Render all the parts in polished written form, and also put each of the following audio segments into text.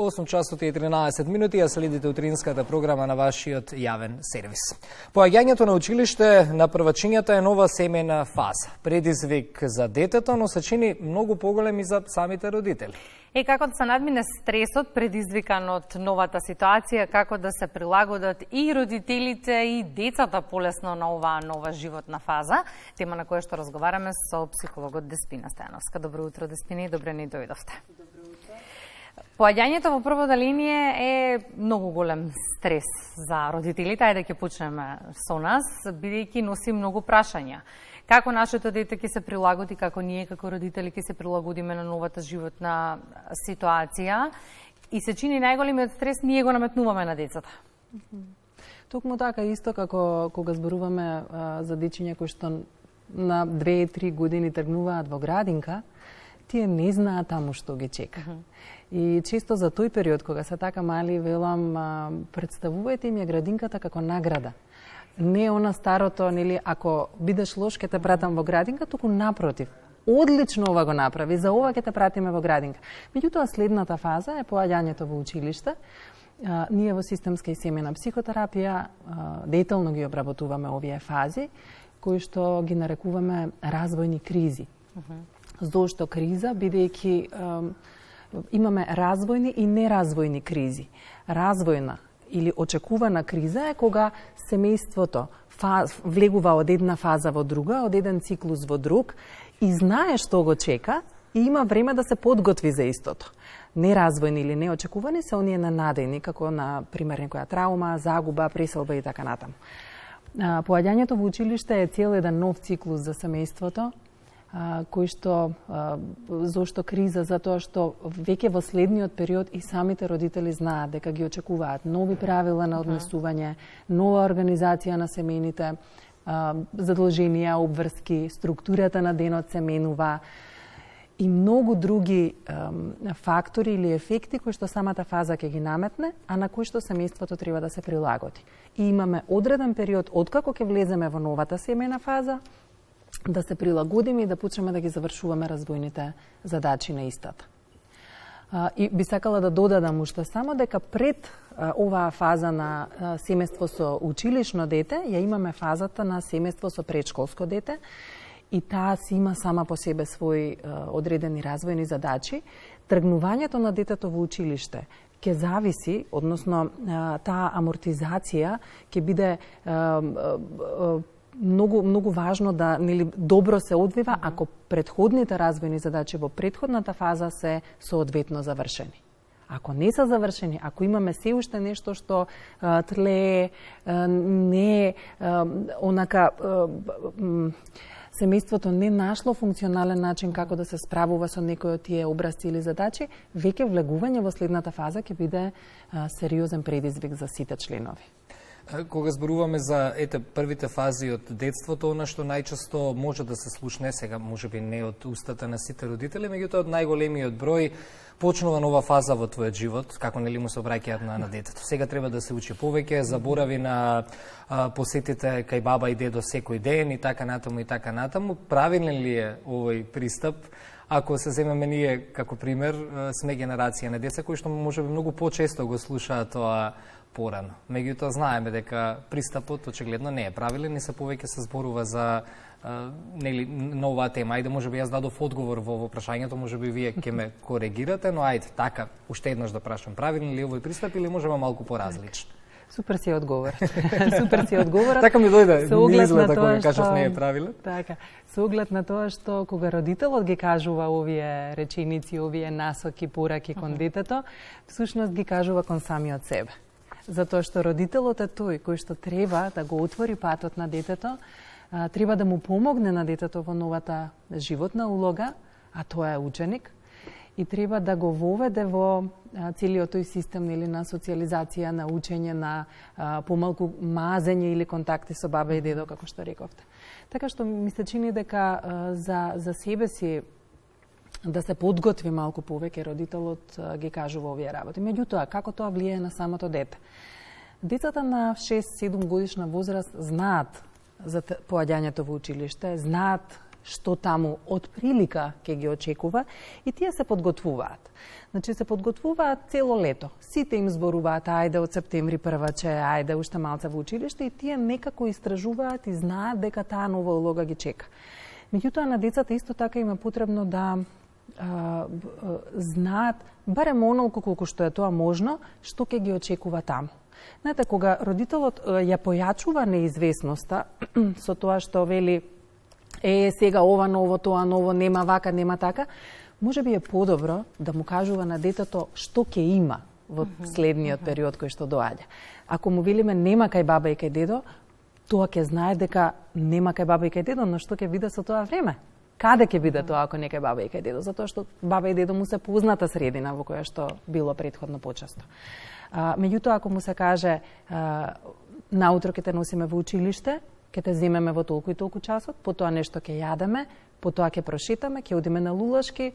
8 часот и 13 минути, ја следите утринската програма на вашиот јавен сервис. Поаѓањето на училиште на првачињата е нова семена фаза. Предизвик за детето, но се чини многу поголем и за самите родители. Како да се надмине стресот предизвикан од новата ситуација, како да се прилагодат и родителите и децата полесно на оваа нова животна фаза, тема на која што разговараме со психологот Деспина Стојановска. Добро утро, Деспина, и добре ни дојдовте. Поаѓањето во првата линија е многу голем стрес за родителите. Ајде ќе почнеме со нас, бидејќи носи многу прашања. Како нашето дете ќе се прилагоди, како ние како родители ќе се прилагодиме на новата животна ситуација, и се чини најголемиот стрес ние го наметнуваме на децата. Токму така, исто како кога зборуваме за дечиња кои што на 2-3 години тргнуваат во градинка, тие не знаат таму што ги чека. И често за тој период, кога се така мали, велам, представувајте им ја градинката како награда. Не она старото, нели, ако бидеш лош, ќе те пратам во градинка, туку напротив. Одлично ова го направи, за ова ќе те пратиме во градинка. Меѓутоа, следната фаза е поаѓањето во училиште. Ние во системска и семена психотерапија детално ги обработуваме овие фази, кои што ги нарекуваме развојни кризи. Зошто криза? Бидејќи имаме развојни и неразвојни кризи. Развојна или очекувана криза е кога семејството влегува од една фаза во друга, од еден циклус во друг, и знае што го чека и има време да се подготви за истото. Неразвојни или неочекувани се оние ненадејни, како на пример некоја травма, загуба, преселба и така натаму. Поаѓањето во училиште е цел еден нов циклус за семејството, кој што, зошто криза? Затоа што веќе во следниот период и самите родители знаат дека ги очекуваат нови правила на однесување, нова организација на семејните задолженија, обврски, структурата на денот се менува и многу други фактори или ефекти кои што самата фаза ќе ги наметне, а на кои што семејството треба да се прилагоди. И имаме одреден период откако ќе влеземе во новата семена фаза, да се прилагодиме и да почнеме да ги завршуваме развојните задачи на истата. И би сакала да додадам уште само дека пред оваа фаза на семејство со училишно дете, ја имаме фазата на семејство со предшколско дете, и таа си има сама по себе своји одредени развојни задачи. Тргнувањето на детето во училиште ќе зависи, односно таа амортизација ќе биде многу важно да, нели, добро се одвива ако претходните развојни задачи во претходната фаза се соодветно завршени. Ако не се завршени, ако имаме се уште нешто што тлее, не онака семејството не нашло функционален начин како да се справува со некој од тие образци или задачи, веќе влегување во следната фаза ќе биде сериозен предизвик за сите членови. Кога зборуваме за првите фази од детството, она што најчесто може да се слушне, сега можеби не од устата на сите родители, меѓутоа од најголемиот број, почнува нова фаза во твојот живот, како нели му се обраќаат на детето. Сега треба да се учи повеќе, заборави на посетите кај баба и дедо секој ден и така натаму. Правилен ли е овој пристап? Ако се земеме ние како пример, сме генерација на деца кои што можеби многу почесто го слушаат тоа порано. Меѓутоа знаеме дека пристапот очигледно не е правилен и се повеќе се зборува за нели на оваа тема. Ајде, можеби јас дадов одговор во прашањето, можеби вие ќе ме коригирате, но ајде, така, уште еднаш да прашам, правилен ли е овој пристап или можеме малку поразлично? Супер си одговор. Супер си одговорот. Така ми дојде, не изгледа кога кажав не е правилен. Така, со оглед на тоа што кога родителот ги кажува овие реченици, овие насоки, пораки кон детето, всушност ги кажува кон самиот себе. Затоа што родителот е тој кој што треба да го отвори патот на детето, треба да му помогне на детето во новата животна улога, а тоа е ученик, и треба да го воведе во целиот тој систем или на социализација, на учење, на помалку мазење или контакти со баба и дедо, како што рековте. Така што ми се чини дека за себе си да се подготви малку повеќе, родителот ги кажува овие работи. Меѓутоа, како тоа влијае на самото дете? Децата на 6-7 годишна возраст знаат за поаѓањето во училиште, знаат што таму од прилика ќе ги очекува и тие се подготвуваат. Значи се подготвуваат цело лето. Сите им зборуваат, ајде од септември прваче, ајде уште малце во училиште и тие некако истражуваат и знаат дека таа нова улога ги чека. Меѓутоа на децата исто така им е потребно да знаат барем онолку колку што е тоа можно, што ќе ги очекува таму. Знаете, кога родителот ја појачува неизвестноста со тоа што вели сега ова ново, тоа ново, нема вака, нема така, може би е подобро да му кажува на детето што ќе има во следниот период кој што доаѓа. Ако му велиме нема кај баба и кај дедо, тоа ќе знае дека нема кај баба и кај дедо, но што ќе биде со тоа време? Каде ќе биде тоа ако не кај баба и кај дедо? Затоа што баба и дедо му се позната средина во која што било претходно почесто. Меѓутоа, ако му се каже наутро ќе те носиме во училиште, ќе те земеме во толку и толку часот, потоа нешто ќе јадеме, потоа ќе прошетаме, ќе одиме на лулашки,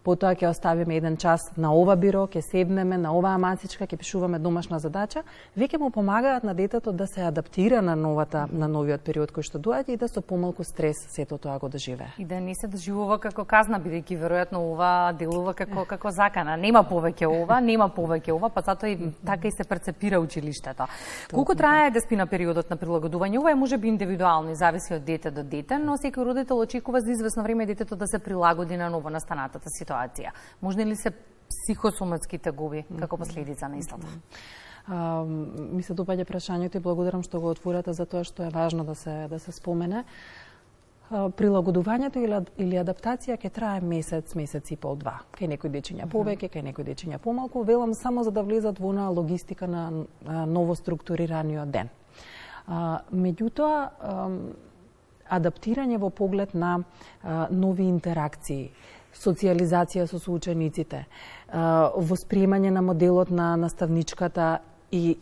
потоа ќе оставиме еден час на ова биро, ќе седнеме на оваа масичка, ќе пишуваме домашна задача, веќе му помагаат на детето да се адаптира на новиот период кој што доаѓа и да со помалку стрес сето тоа го доживее. И да не се доживува како казна, бидејќи веројатно ова делува како закана. Нема повеќе ова, па затоа и така и се перцепира училиштето. Колку трае деспина периодот на прилагодување? Ова е можеби индивидуално и зависи од дете до дете, но секој родител очекува за извесно време детето да се прилагоди на ново настанатата ситуација. Можни ли се психосоматски тегоби како последица на истата? Ми се допаѓа прашањето и благодарам што го отворате за тоа што е важно да се спомене. Прилагодувањето или адаптација ќе трае месец и пол, два. Кај некои дечиња повеќе, кај некои дечиња помалку, велам само за да влезат во на логистика на ново структурираниот ден. Меѓутоа, адаптирање во поглед на нови интеракции, социализација со соучениците, восприемање на моделот на наставничката и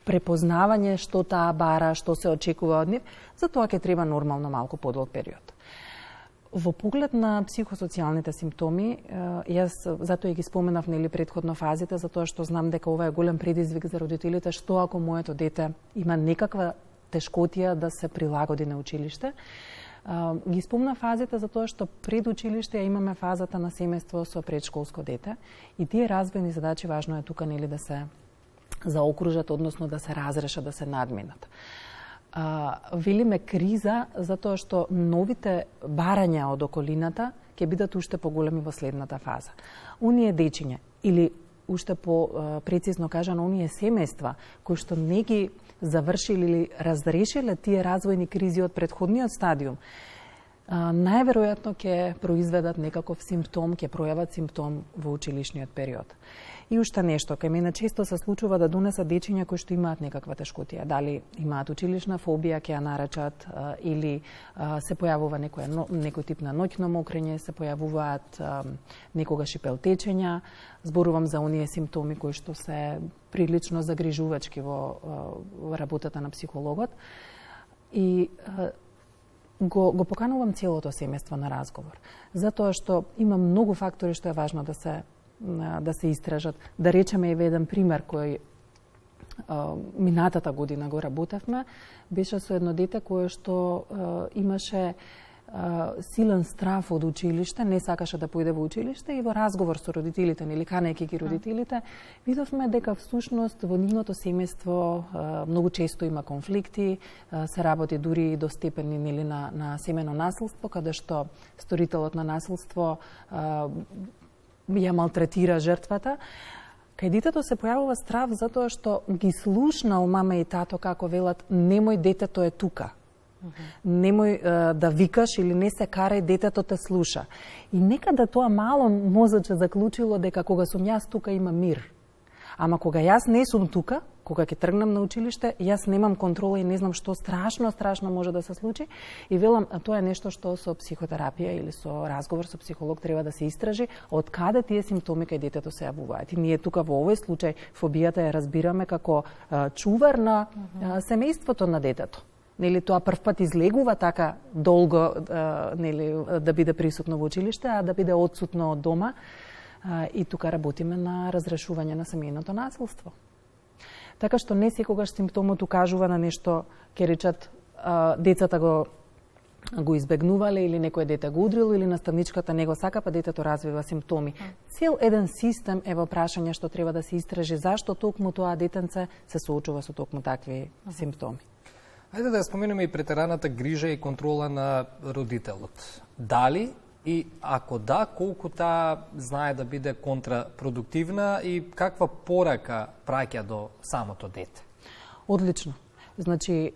препознавање што таа бара, што се очекува од нив, за тоа ќе треба нормално малку подолг период. Во поглед на психосоцијалните симптоми, јас затоа и ги споменав претходно фазите, затоа што знам дека ова е голем предизвик за родителите, што ако моето дете има некаква тешкотија да се прилагоди на училиште. Ги спомна фазите затоа што пред училиште имаме фазата на семејство со предшколско дете и тие развојни задачи важно е тука да се заокружат, односно да се разрешат, да се надминат. Велиме криза затоа што новите барања од околината ќе бидат уште поголеми во следната фаза. Оние дечиња или уште по-прецизно кажано, оние семејства кои што не ги завршили или разрешиле тие развојни кризи од претходниот стадиум, најверојатно ќе произведат некаков симптом, ќе пројават симптом во училишниот период. И уште нешто, кај мене често се случува да донесат дечиња кои што имаат некаква тешкотија, дали имаат училишна фобија, ќе ја наречат, или се појавува некој тип на ноќно мокрење, се појавуваат некогаш и пелтечења. Зборувам за оние симптоми кои што се прилично загрижувачки во работата на психологот. И го поканувам целото семејство на разговор, затоа што има многу фактори што е важно да се истражат. Да речеме еден пример кој минатата година го работевме, беше со едно дете кое што имаше силен страф од училиште, не сакаше да појде во училиште и во разговор со родителите, или канејќи ги родителите, видовме дека всушност во нивното семејство многу често има конфликти, се работи дури до степени на семено насилство, каде што сторителот на насилство ја малтретира жртвата. Кај детето се појавува страв затоа што ги слушнал мама и тато како велат немој, детето е тука. Немој да викаш или не се карај, детето те слуша. И некада тоа мало мозоче заклучило дека кога сум јас тука има мир. Ама кога јас не сум тука, кога ќе тргнам на училиште, јас немам контрола и не знам што страшно може да се случи. И велам, тоа е нешто што со психотерапија или со разговор со психолог треба да се истражи, од каде тие симптоми кај детето се јавуваат. И ние тука во овој случај фобијата ја разбираме како чувар на семејството на детето. Нели тоа првпат излегува така долго да биде присутно во училиште, а да биде отсутно од дома. И тука работиме на разрешување на семејното насилство. Така што не секогаш симптомот укажува на нешто, ќе речат, децата го го избегнувале или некој дете го удрило или наставничката не го сака, па детето развива симптоми. Цел еден систем е во прашање што треба да се истражи зашто токму тоа детенце се соочува со токму такви симптоми. Ајде да споменеме и претераната грижа и контрола на родителот. Дали и ако да, колку таа знае да биде контрапродуктивна и каква порака праќа до самото дете? Одлично. Значи,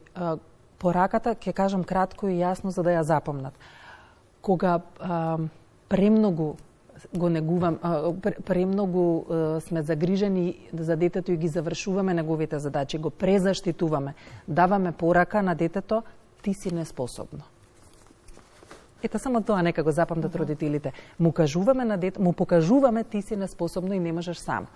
пораката, ќе кажам кратко и јасно за да ја запомнат. Кога премногу го негувам, премногу сме загрижени за детето и ги завршуваме неговите задачи, го презаштитуваме, даваме порака на детето, ти си неспособно. Ето само тоа нека го запамтат родителите. Му кажуваме на дете, му покажуваме ти си неспособно и не можеш сам.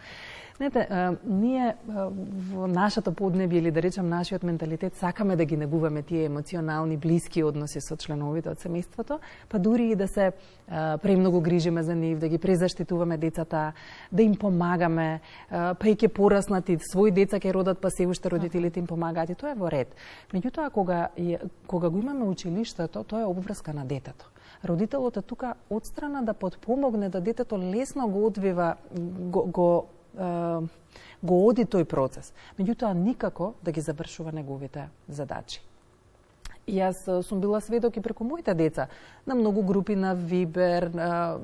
Знаете, ние во нашата поднебие или да речем нашиот менталитет сакаме да ги негуваме тие емоционални блиски односи со членовите од семејството, па дури и да се премногу грижиме за нив, да ги презаштитуваме децата, да им помагаме, па и ќе пораснати своји деца ќе родат, па се уште родителите им помагаат и тоа е во ред. Меѓутоа кога го имаме училиштето, тоа е обврска на детето. Родителот е тука одстрана да потпомогне да детето лесно го одвива, го оди тој процес. Меѓутоа никако да ги завршува неговите задачи. И јас сум била сведок и преку моите деца на многу групи на Вибер,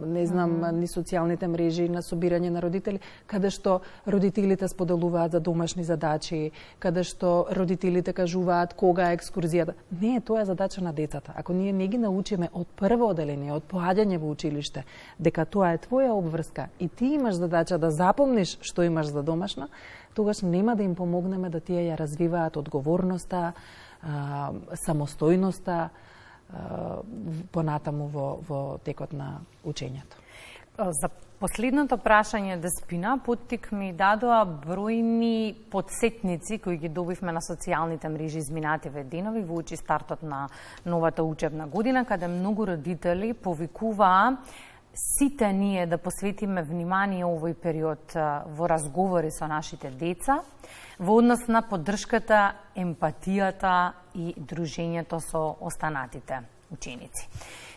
не знам, ни социјалните мрежи, на собирање на родители, каде што родителите споделуваат за домашни задачи, каде што родителите кажуваат кога е екскурзијата. Не, тоа е задача на децата. Ако ние не ги научиме од прво оделение, од поаѓање во училиште, дека тоа е твоја обврска и ти имаш задача да запомниш што имаш за домашно, тогаш нема да им помогнеме да тие ја развиваат одговорноста, самостојноста понатаму во текот на учењето. За последното прашање Деспина, поттик ми дадоа бројни подсетници кои ги добивме на социјалните мрежи изминативе денови во очи стартот на новата учебна година, каде многу родители повикуваа сите ние да посветиме внимание овој период во разговори со нашите деца, во однос на поддршката, емпатијата и дружењето со останатите ученици.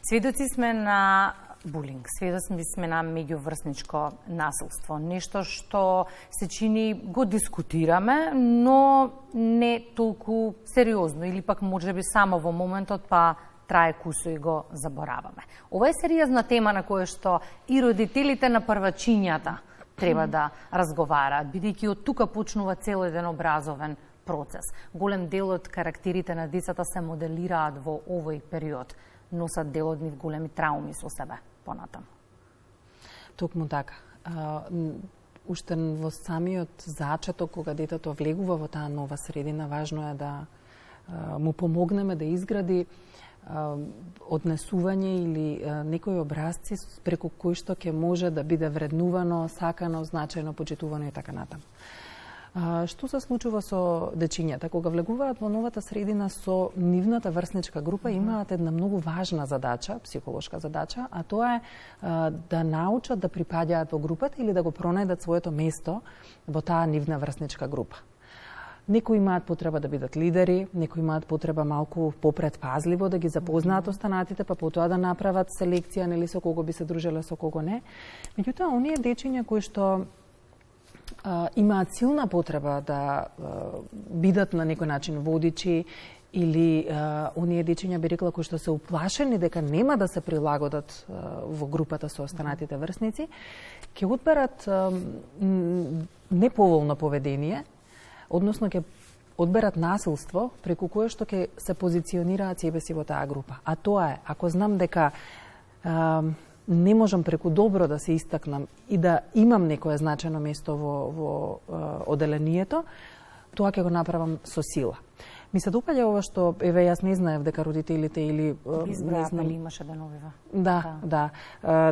Сведоци сме на булинг, сведоци сме на меѓуврсничко насилство, нешто што се чини го дискутираме, но не толку сериозно или пак можеби само во моментот па трае кусо и го забораваме. Ова е сериозна тема на која што и родителите на првачињата треба да разговараат, бидејќи од тука почнува цел еден образовен процес. Голем дел од карактерите на децата се моделираат во овој период, носат дел од нив големи трауми со себе понатаму. Токму така. Уште во самиот зачаток, кога детето влегува во таа нова средина, важно е да му помогнеме да изгради однесување или некои образци преку кои што ќе може да биде вреднувано, сакано, значајно, почитувано и така натаму. Што се случува со дечињата? Кога влегуваат во новата средина со нивната врсничка група, имаат една многу важна задача, психолошка задача, а тоа е да научат да припаѓаат во групата или да го пронајдат своето место во таа нивна врсничка група. Некои имаат потреба да бидат лидери, некои имаат потреба малку попредпазливо да ги запознаат останатите, па потоа да направат селекција, нели со кого би се дружеле, со кого не. Меѓутоа, оние дечиња кои што имаат силна потреба да бидат на некој начин водичи или оние дечиња би рекла кои што се уплашени дека нема да се прилагодат во групата со останатите врсници, ќе одберат неповолно поведение, односно ќе одберат насилство преку кое што ќе се позиционираат себе си во таа група. А тоа е, ако знам дека не можам преку добро да се истакнам и да имам некое значајно место во оделението, тоа ќе го направам со сила. Ми се допаѓа ова што, еве, јас не знаев дека родителите или... Избра апели имаше деновива. Да,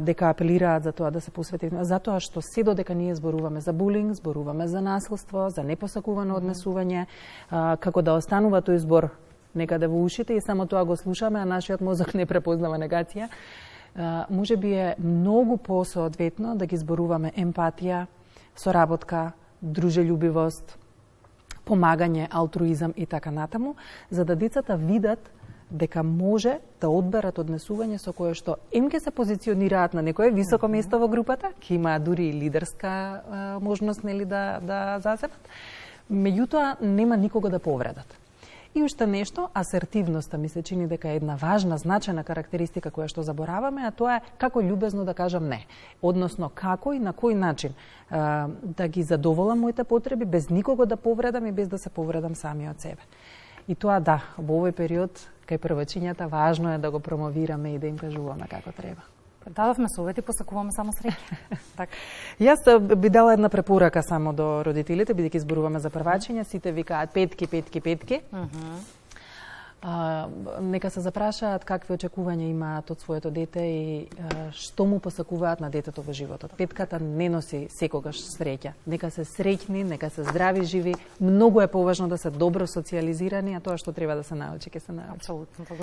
дека апелираат за тоа да се посвети. Затоа што се додека ние зборуваме за булинг, зборуваме за насилство, за непосакувано однесување, како да останува тој збор некаде во ушите и само тоа го слушаме, а нашиот мозок не препознава негација, може би е многу посоодветно да ги зборуваме емпатија, соработка, дружелюбивост, помагање, алтруизам и така натаму, за да децата видат дека може да одберат однесување со кое што им ќе се позиционираат на некое високо место во групата, ќе имаат дури и лидерска можност нели да засебат. Меѓутоа нема никого да повредат. И уште нешто, асертивноста ми се чини дека е една важна, значајна карактеристика која што забораваме, а тоа е како љубезно да кажам не. Односно, како и на кој начин да ги задоволам моите потреби без никого да повредам и без да се повредам сами од себе. И тоа да, во овој период кај првачињата важно е да го промовираме и да им кажуваме како треба. Дадовме совети, посакуваме само среќа. Така. Јас би дала една препорака само до родителите, бидејќи зборуваме за првачиња, сите викаат петки. Нека се запрашаат какви очекувања имаат од своето дете и што му посакуваат на детето во животот. Петката не носи секогаш среќа. Нека се среќни, нека се здрави, живи. Многу е поважно да се добро социјализирани, а тоа што треба да се научи, ќе се научи. Апсолутно.